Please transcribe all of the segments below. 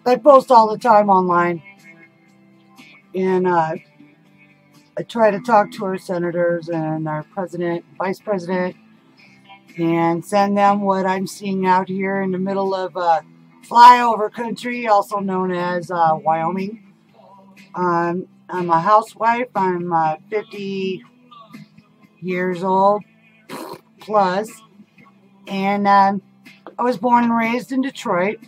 I post all the time online, and I try to talk to our senators and our president, vice president, and send them what I'm seeing out here in the middle of flyover country, also known as Wyoming. I'm a housewife. I'm 50 years old plus, and I was born and raised in Detroit.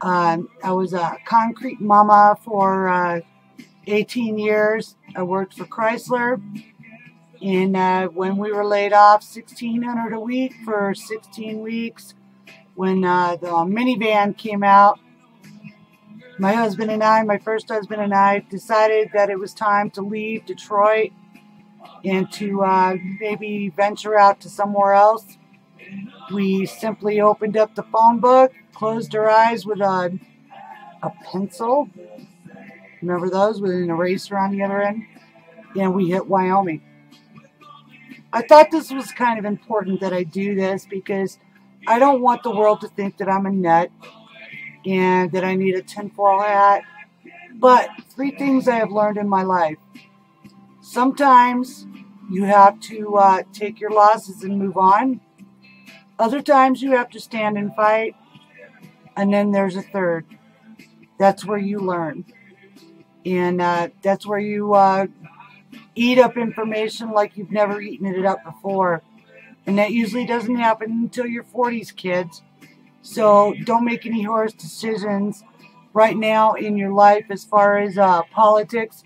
I was a concrete mama for 18 years. I worked for Chrysler, and when we were laid off, $1,600 a week for 16 weeks, when the minivan came out, my husband and I, my first husband and I, decided that it was time to leave Detroit and to maybe venture out to somewhere else. We simply opened up the phone book, closed our eyes with a pencil. Remember those with an eraser on the other end? And we hit Wyoming. I thought this was kind of important that I do this because I don't want the world to think that I'm a nut and that I need a tinfoil hat. But 3 things I have learned in my life. Sometimes you have to take your losses and move on. Other times you have to stand and fight. And then there's a third. That's where you learn. And that's where you eat up information like you've never eaten it up before. And that usually doesn't happen until your 40s, kids. So don't make any horse decisions right now in your life as far as politics,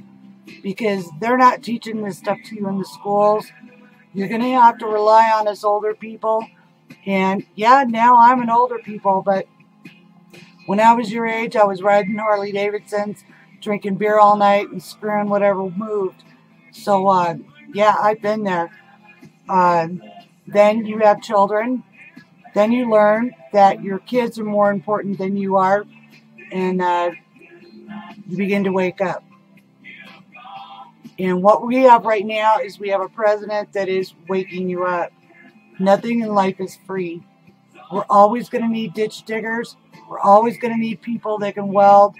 because they're not teaching this stuff to you in the schools. You're going to have to rely on us older people. And yeah, now I'm an older people, but when I was your age, I was riding Harley Davidsons, drinking beer all night and screwing whatever moved. So yeah, I've been there. Then you have children. Then you learn that your kids are more important than you are, and you begin to wake up. And what we have right now is we have a president that is waking you up. Nothing in life is free. We're always going to need ditch diggers. We're always going to need people that can weld,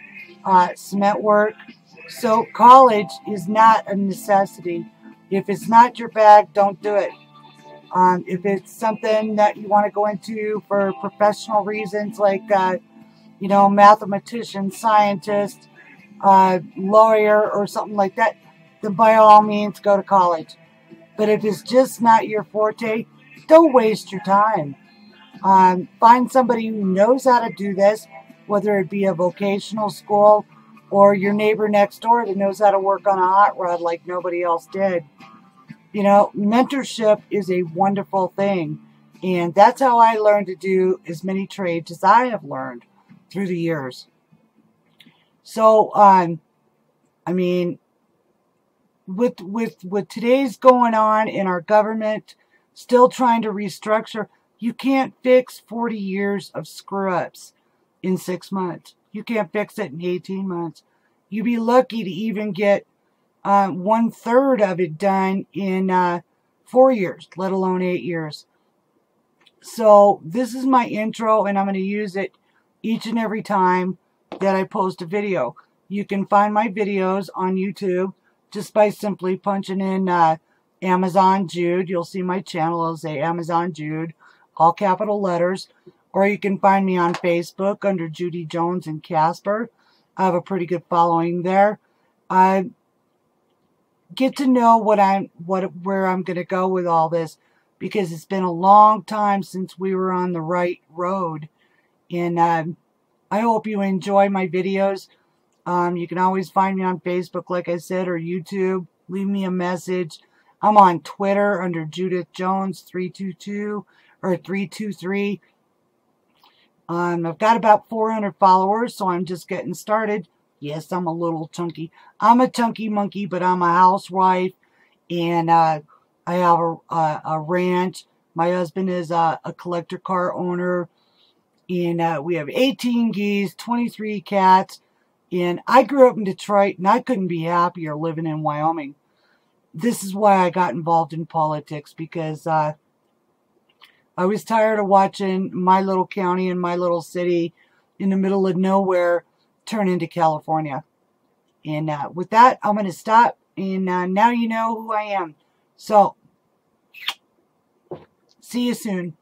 cement work. So college is not a necessity. If it's not your bag, don't do it. If it's something that you want to go into for professional reasons, like, mathematician, scientist, lawyer, or something like that, then by all means go to college. But if it's just not your forte, don't waste your time. Find somebody who knows how to do this, whether it be a vocational school or your neighbor next door that knows how to work on a hot rod like nobody else did. Mentorship is a wonderful thing. And that's how I learned to do as many trades as I have learned through the years. So, with today's going on in our government, still trying to restructure, you can't fix 40 years of screw-ups in 6 months. You can't fix it in 18 months. You'd be lucky to even get 1/3 of it done in 4 years, let alone 8 years. So this is my intro, and I'm going to use it each and every time that I post a video. You can find my videos on YouTube just by simply punching in Amazon Jude. You'll see my channel. It'll say Amazon Jude, all capital letters. Or you can find me on Facebook under Judy Jones and Casper. I have a pretty good following there. Get to know where I'm going to go with all this, because it's been a long time since we were on the right road. And I hope you enjoy my videos. You can always find me on Facebook, like I said, or YouTube. Leave me a message. I'm on Twitter under Judith Jones 322 or 323. I've got about 400 followers, so I'm just getting started. Yes, I'm a little chunky. I'm a chunky monkey, but I'm a housewife, and I have a ranch. My husband is a collector car owner, and we have 18 geese, 23 cats, and I grew up in Detroit, and I couldn't be happier living in Wyoming. this is why I got involved in politics, because I was tired of watching my little county and my little city in the middle of nowhere turn into California. And with that, I'm going to stop. And now you know who I am. So, see you soon.